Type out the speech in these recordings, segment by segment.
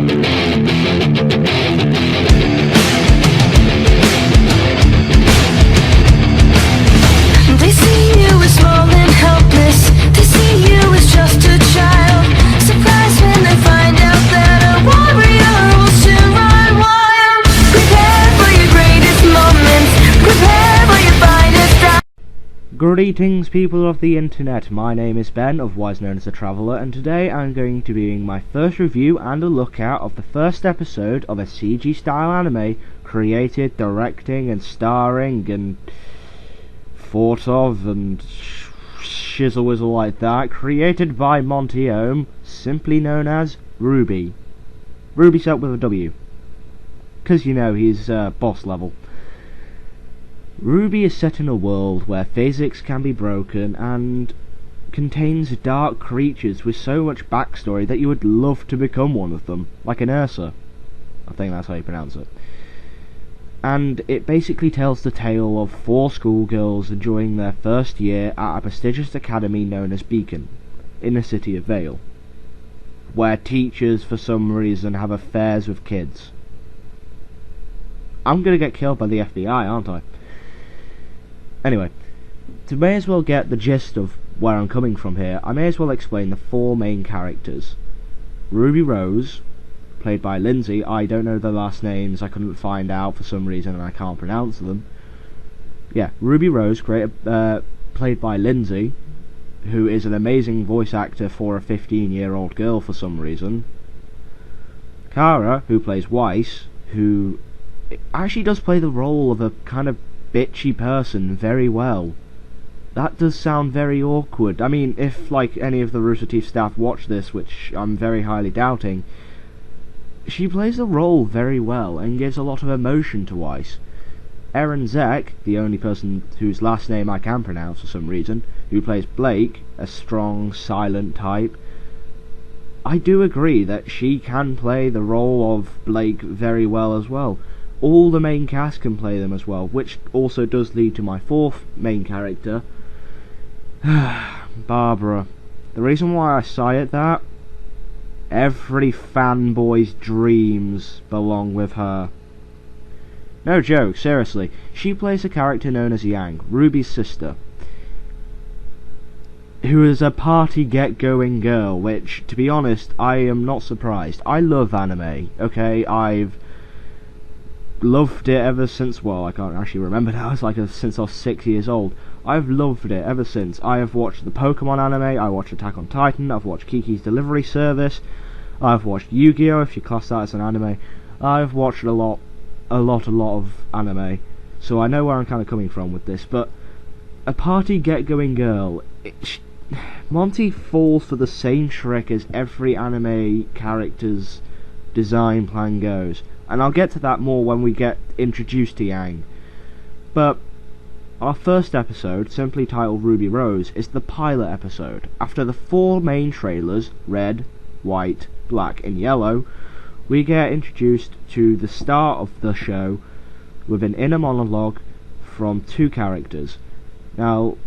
They see you as small and helpless. They see you as just a child. Surprised when they find out that a warrior will soon run wild. Prepare for your greatest moments. Prepare for your finest hour. Greetings, people of the internet. My name is Ben, otherwise known as the Traveller, and today I'm going to be doing my first review and a look at of the first episode of a CG style anime created, directing and starring and thought of and shizzle whizzle like that, created by Monty Ohm, simply known as RWBY. RWBY spelled with a W, because you know he's boss level. RWBY is set in a world where physics can be broken and contains dark creatures with so much backstory that you would love to become one of them, like an Ursa. I think that's how you pronounce it. And it basically tells the tale of 4 schoolgirls enjoying their first year at a prestigious academy known as Beacon, in the city of Vale, where teachers for some reason have affairs with kids. I'm gonna get killed by the FBI, aren't I? Anyway, to may as well get the gist of where I'm coming from here, I may as well explain the 4 main characters. Ruby Rose, played by Lindsay. I don't know the last names, I couldn't find out for some reason and I can't pronounce them. Yeah, Ruby Rose, played by Lindsay, who is an amazing voice actor for a 15-year-old girl for some reason. Kara, who plays Weiss, who actually does play the role of a kind of bitchy person very well. That does sound very awkward. I mean, if like any of the Rooster Teeth staff watch this, which I'm very highly doubting, she plays the role very well and gives a lot of emotion to Weiss. Eren Zek, the only person whose last name I can pronounce for some reason, who plays Blake, a strong, silent type, I do agree that she can play the role of Blake very well as well. All the main cast can play them as well, which also does lead to my 4th main character, Barbara. The reason why I sigh at that, every fanboy's dreams belong with her. No joke, seriously. She plays a character known as Yang, Ruby's sister, who is a party get-going girl, which, to be honest, I am not surprised. I love anime, okay? I've loved it ever since, well, I can't actually remember now, it's like since I was 6 years old. I've loved it ever since. I have watched the Pokemon anime, I watched Attack on Titan, I've watched Kiki's Delivery Service, I've watched Yu-Gi-Oh! If you class that as an anime. I've watched a lot of anime, so I know where I'm kind of coming from with this, but a party get-going girl, Monty falls for the same trick as every anime character's design plan goes, and I'll get to that more when we get introduced to Yang. But our first episode, simply titled Ruby Rose, is the pilot episode. After the 4 main trailers, red, white, black and yellow, we get introduced to the start of the show with an inner monologue from 2 characters. Now,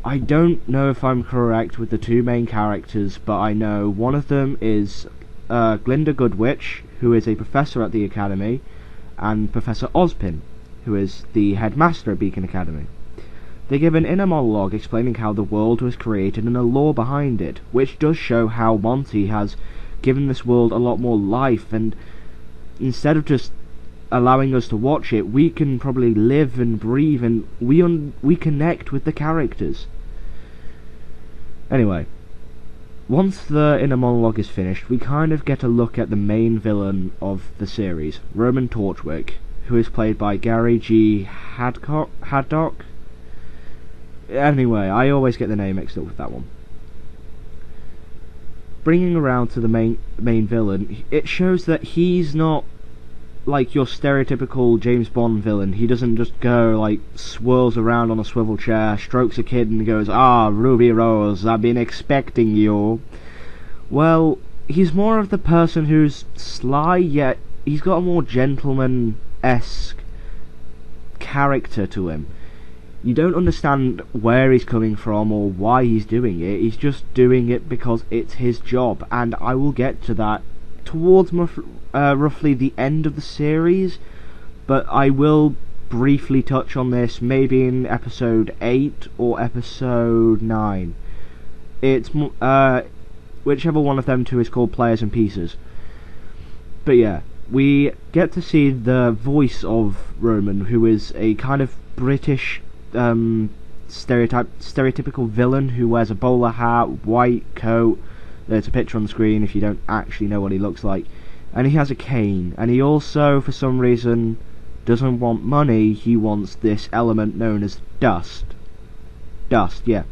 I don't know if I'm correct with the 2 main characters, but I know one of them is Glinda Goodwitch, who is a professor at the academy, and Professor Ozpin, who is the headmaster at Beacon Academy. They give an inner monologue explaining how the world was created and the lore behind it, which does show how Monty has given this world a lot more life, and instead of just allowing us to watch it, we can probably live and breathe, and we connect with the characters. Anyway, once the inner monologue is finished, we kind of get a look at the main villain of the series, Roman Torchwick, who is played by Gary G. Haddock. Anyway, I always get the name mixed up with that one. Bringing around to the main villain, it shows that he's not like your stereotypical James Bond villain. He doesn't just go like swirls around on a swivel chair, strokes a kid and goes, "Ah, Ruby Rose, I've been expecting you." Well, he's more of the person who's sly, yet he's got a more gentleman-esque character to him. You don't understand where he's coming from or why he's doing it. He's just doing it because it's his job, and I will get to that towards roughly the end of the series, but I will briefly touch on this maybe in episode 8 or episode 9. It's whichever one of them two is called Players and Pieces. But yeah, we get to see the voice of Roman, who is a kind of British stereotypical villain who wears a bowler hat, white coat. There's a picture on the screen if you don't actually know what he looks like. And he has a cane, and he also, for some reason, doesn't want money. He wants this element known as dust. Dust, yeah.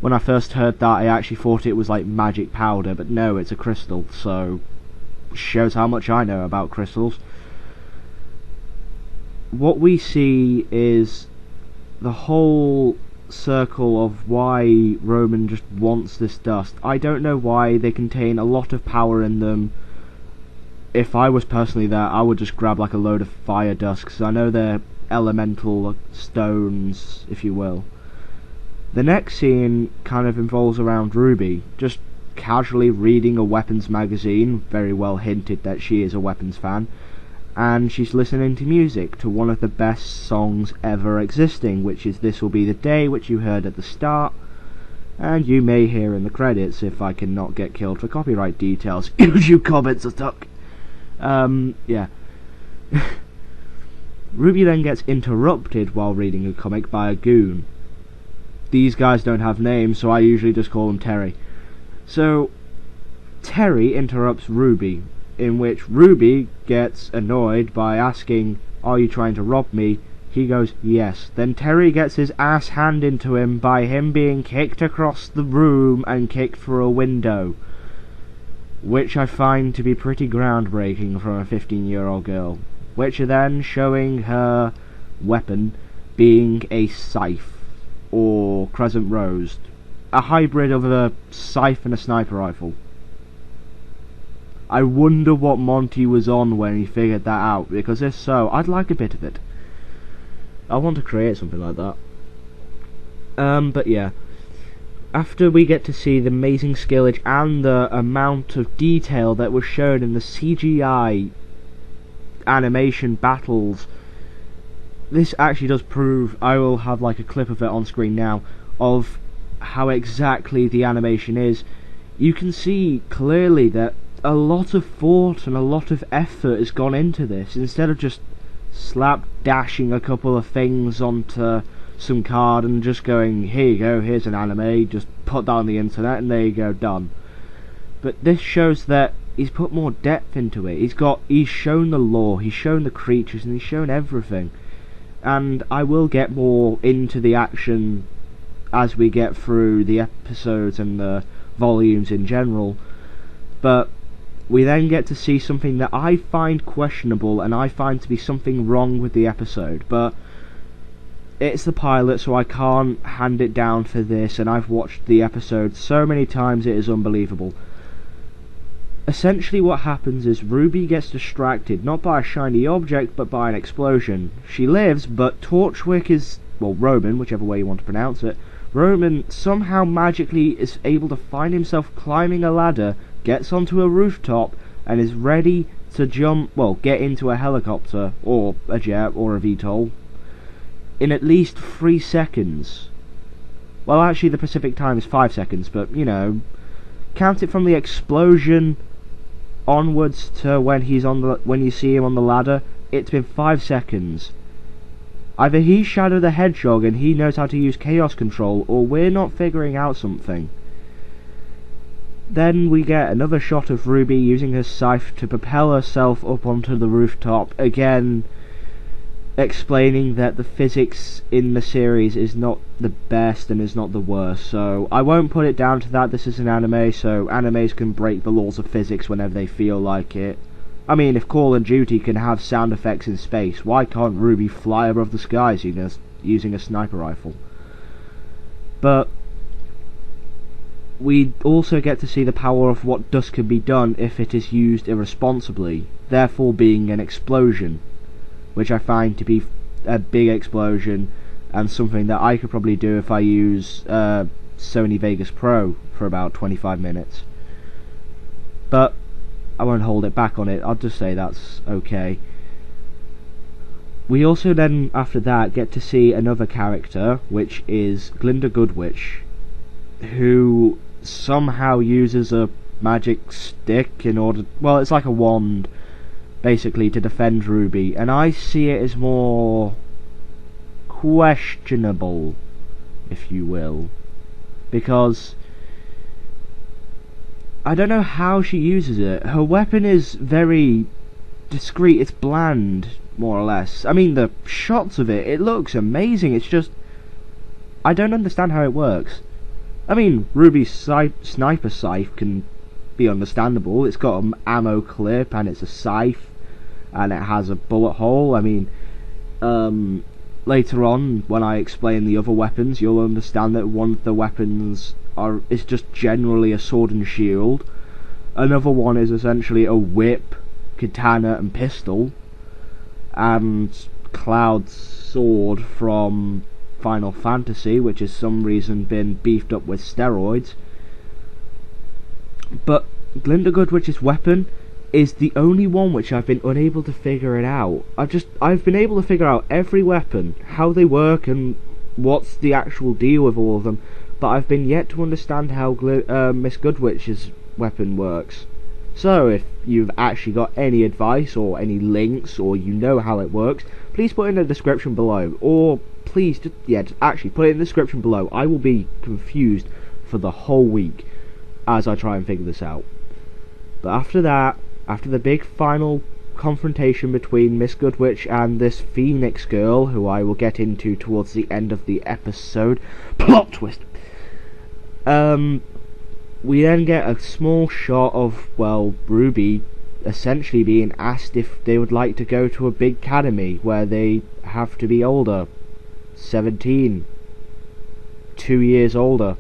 When I first heard that, I actually thought it was like magic powder, but no, it's a crystal, so shows how much I know about crystals. What we see is the whole circle of why Roman just wants this dust. I don't know why. They contain a lot of power in them. If I was personally there, I would just grab like a load of fire dust, because I know they're elemental stones, if you will. The next scene kind of involves around RWBY, just casually reading a weapons magazine, very well hinted that she is a weapons fan, and she's listening to music, to one of the best songs ever existing, which is This Will Be the Day, which you heard at the start, and you may hear in the credits if I cannot get killed for copyright details. YouTube comments are stuck. Yeah. RWBY then gets interrupted while reading a comic by a goon. These guys don't have names, so I usually just call them Terry. So, Terry interrupts RWBY, in which RWBY gets annoyed by asking, "Are you trying to rob me?" He goes, "Yes." Then Terry gets his ass handed to him by him being kicked across the room and kicked through a window, which I find to be pretty groundbreaking from a 15-year-old girl, which then showing her weapon being a scythe, or crescent rose, a hybrid of a scythe and a sniper rifle. I wonder what Monty was on when he figured that out, because if so, I'd like a bit of it. I want to create something like that. But yeah. After we get to see the amazing skillage and the amount of detail that was shown in the CGI animation battles, this actually does prove, I will have like a clip of it on screen now, of how exactly the animation is. You can see clearly that a lot of thought and a lot of effort has gone into this, instead of just slapdashing a couple of things onto some card and just going, here you go, here's an anime, just put that on the internet and there you go, done. But this shows that he's put more depth into it. He's shown the lore, he's shown the creatures, and he's shown everything. And I will get more into the action as we get through the episodes and the volumes in general, but we then get to see something that I find questionable and I find to be something wrong with the episode, but it's the pilot, so I can't hand it down for this, and I've watched the episode so many times it is unbelievable. Essentially what happens is RWBY gets distracted, not by a shiny object, but by an explosion. She lives, but Torchwick is, well, Roman, whichever way you want to pronounce it, Roman somehow magically is able to find himself climbing a ladder, gets onto a rooftop, and is ready to get into a helicopter, or a jet, or a VTOL, in at least 3 seconds. Well, actually the Pacific time is 5 seconds, but, you know, count it from the explosion onwards to when you see him on the ladder, it's been 5 seconds. Either he's Shadow the Hedgehog and he knows how to use chaos control, or we're not figuring out something. Then we get another shot of RWBY using her scythe to propel herself up onto the rooftop, again explaining that the physics in the series is not the best and is not the worst. So I won't put it down to that. This is an anime, so animes can break the laws of physics whenever they feel like it. I mean, if Call of Duty can have sound effects in space, why can't RWBY fly above the skies using a sniper rifle? But we also get to see the power of what dust can be done if it is used irresponsibly, therefore being an explosion, which I find to be a big explosion and something that I could probably do if I use Sony Vegas Pro for about 25 minutes. But I won't hold it back on it. I'll just say that's okay. We also then, after that, get to see another character, which is Glinda Goodwitch, who somehow uses a magic stick in order... Well, it's like a wand, basically, to defend RWBY, and I see it as more questionable, if you will, because I don't know how she uses it. Her weapon is very discreet, it's bland, more or less. I mean, the shots of it looks amazing, it's just, I don't understand how it works. I mean, RWBY's sniper scythe can be understandable. It's got an ammo clip, and it's a scythe, and it has a bullet hole. I mean, later on, when I explain the other weapons, you'll understand that one of the weapons is just generally a sword and shield. Another one is essentially a whip, katana, and pistol. And Cloud's sword from Final Fantasy, which has some reason been beefed up with steroids. But Glinda Goodwitch's weapon is the only one which I've been unable to figure it out. I've been able to figure out every weapon, how they work, and what's the actual deal with all of them, but I've been yet to understand how Miss Goodwitch's weapon works. So if you've actually got any advice or any links, or you know how it works, please put it in the description below, or please just actually put it in the description below. I will be confused for the whole week as I try and figure this out. But after that, after the big final confrontation between Miss Goodwitch and this Phoenix girl, who I will get into towards the end of the episode, plot twist, we then get a small shot of, well, RWBY essentially being asked if they would like to go to a big academy where they have to be older, 17, 2 years older.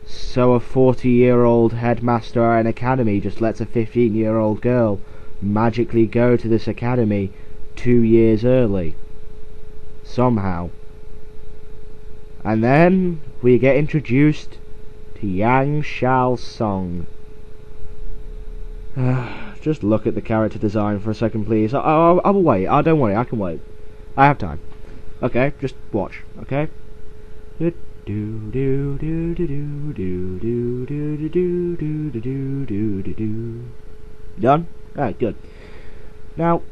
So a 40-year-old headmaster at an academy just lets a 15-year-old girl magically go to this academy 2 years early. Somehow. And then we get introduced to Yang Xiao's song. Just look at the character design for a second, please. I will wait. Don't worry, I can wait. I have time. Okay, just watch. Okay. Done? Alright, good. Now,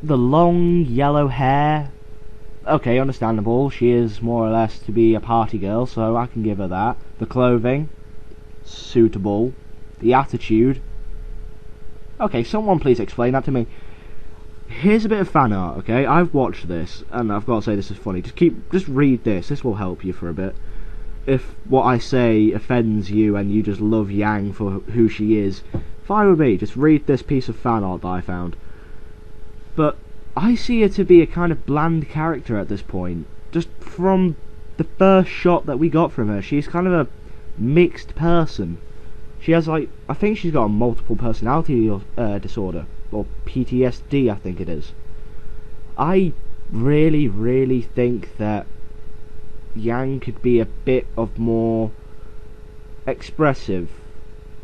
the long yellow hair, okay, understandable. She is more or less to be a party girl, so I can give her that. The clothing, suitable. The attitude, okay, someone please explain that to me. Here's a bit of fan art, okay? I've watched this, and I've got to say this is funny. Just read this. This will help you for a bit. If what I say offends you and you just love Yang for who she is, fine with me. Just read this piece of fan art that I found. But I see her to be a kind of bland character at this point. Just from the first shot that we got from her, she's kind of a mixed person. She has, like, I think she's got a multiple personality disorder, or PTSD, I think it is. I really think that Yang could be a bit of more expressive,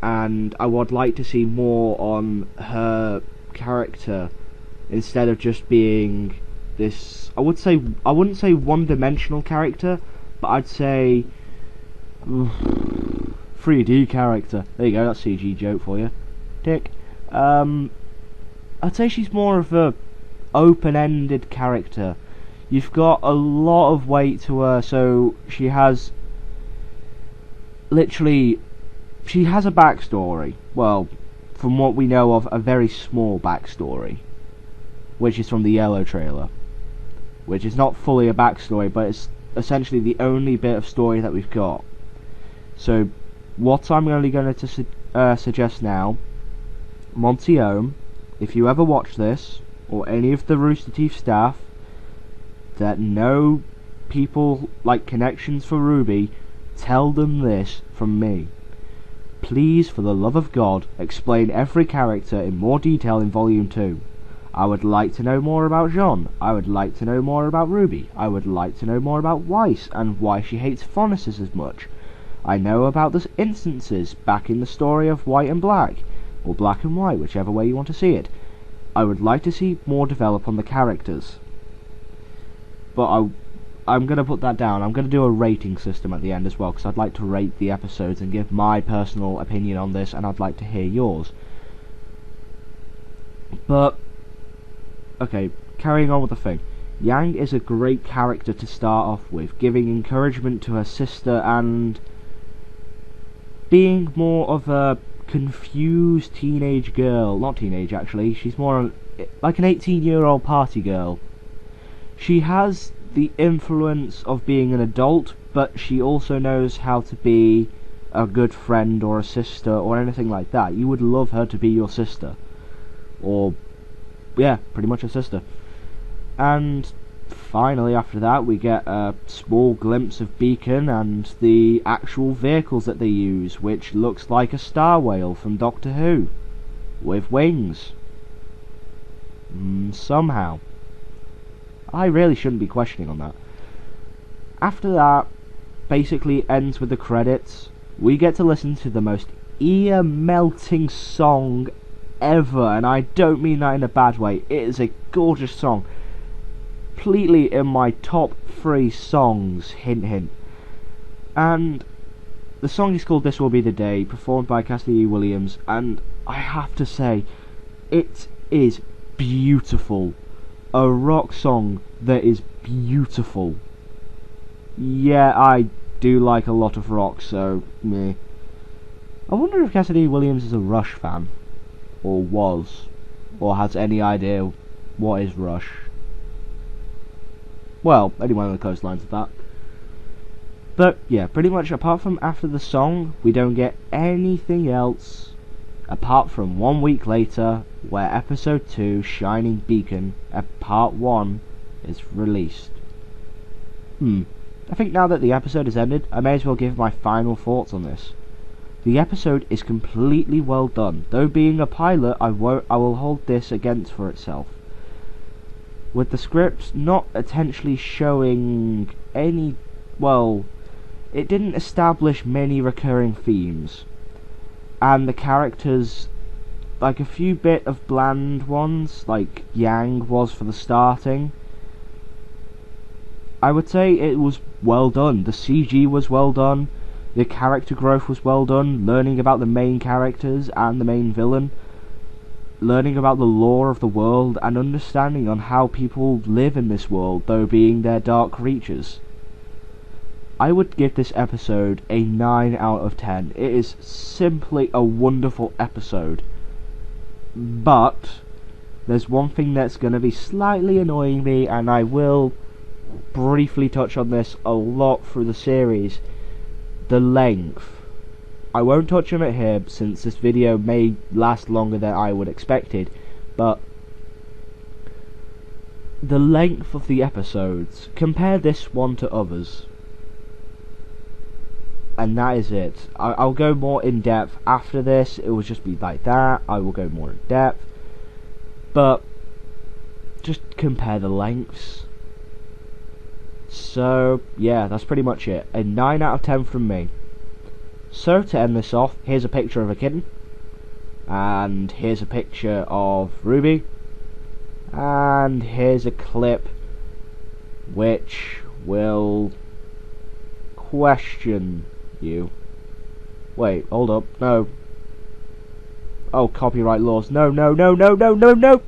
and I would like to see more on her character instead of just being this, I wouldn't say one-dimensional character, but I'd say 3D character. There you go, that's CG joke for you. Tick. I'd say she's more of a open-ended character. You've got a lot of weight to her, so she has a backstory. Well, from what we know of, a very small backstory, which is from the Yellow trailer, which is not fully a backstory, but it's essentially the only bit of story that we've got. So what I'm only going to suggest now, Monty Ohm, if you ever watch this, or any of the Rooster Teeth staff that know people like connections for RWBY, tell them this from me. Please, for the love of God, explain every character in more detail in Volume 2. I would like to know more about Jean. I would like to know more about RWBY. I would like to know more about Weiss and why she hates phonesis as much. I know about the instances back in the story of White and Black, or black and white, whichever way you want to see it. I would like to see more develop on the characters. But I'm going to put that down. I'm going to do a rating system at the end as well, because I'd like to rate the episodes and give my personal opinion on this, and I'd like to hear yours. But, okay, carrying on with the thing. Yang is a great character to start off with, giving encouragement to her sister and being more of a confused teenage girl. Not teenage, actually. She's more like an 18-year-old party girl. She has the influence of being an adult, but she also knows how to be a good friend or a sister or anything like that. You would love her to be your sister. Or, yeah, pretty much a sister. And finally, after that, we get a small glimpse of Beacon and the actual vehicles that they use, which looks like a star whale from Doctor Who, with wings. Somehow. I really shouldn't be questioning on that. After that, basically ends with the credits. We get to listen to the most ear-melting song ever, and I don't mean that in a bad way. It is a gorgeous song. Completely in my top 3 songs, hint hint. And the song is called This Will Be the Day, performed by Cassidy Williams, and I have to say, it is beautiful. A rock song that is beautiful. Yeah, I do like a lot of rock, so meh. I wonder if Cassidy Williams is a Rush fan, or was, or has any idea what is Rush. Well, anyone on the coastlines of that. But yeah, pretty much apart from after the song, we don't get anything else apart from 1 week later, where episode 2, Shining Beacon, part 1, is released. I think now that the episode has ended, I may as well give my final thoughts on this. The episode is completely well done. Though being a pilot, I will hold this against for itself. With the script not intentionally showing any, well, it didn't establish many recurring themes. And the characters, like a few bit of bland ones, like Yang was for the starting. I would say it was well done. The CG was well done. The character growth was well done. Learning about the main characters and the main villain. Learning about the lore of the world and understanding on how people live in this world, though being their dark creatures. I would give this episode a 9 out of 10. It is simply a wonderful episode. But there's one thing that's going to be slightly annoying me, and I will briefly touch on this a lot through the series. The length. I won't touch on it here, since this video may last longer than I would expected, but the length of the episodes. Compare this one to others. And that is it. I'll go more in depth after this. It will just be like that. I will go more in depth. But just compare the lengths. So yeah, that's pretty much it. A 9 out of 10 from me. So to end this off, here's a picture of a kitten. And here's a picture of RWBY. And here's a clip which will question you. Wait, hold up. No. Oh, copyright laws. No, no, no, no, no, no, no!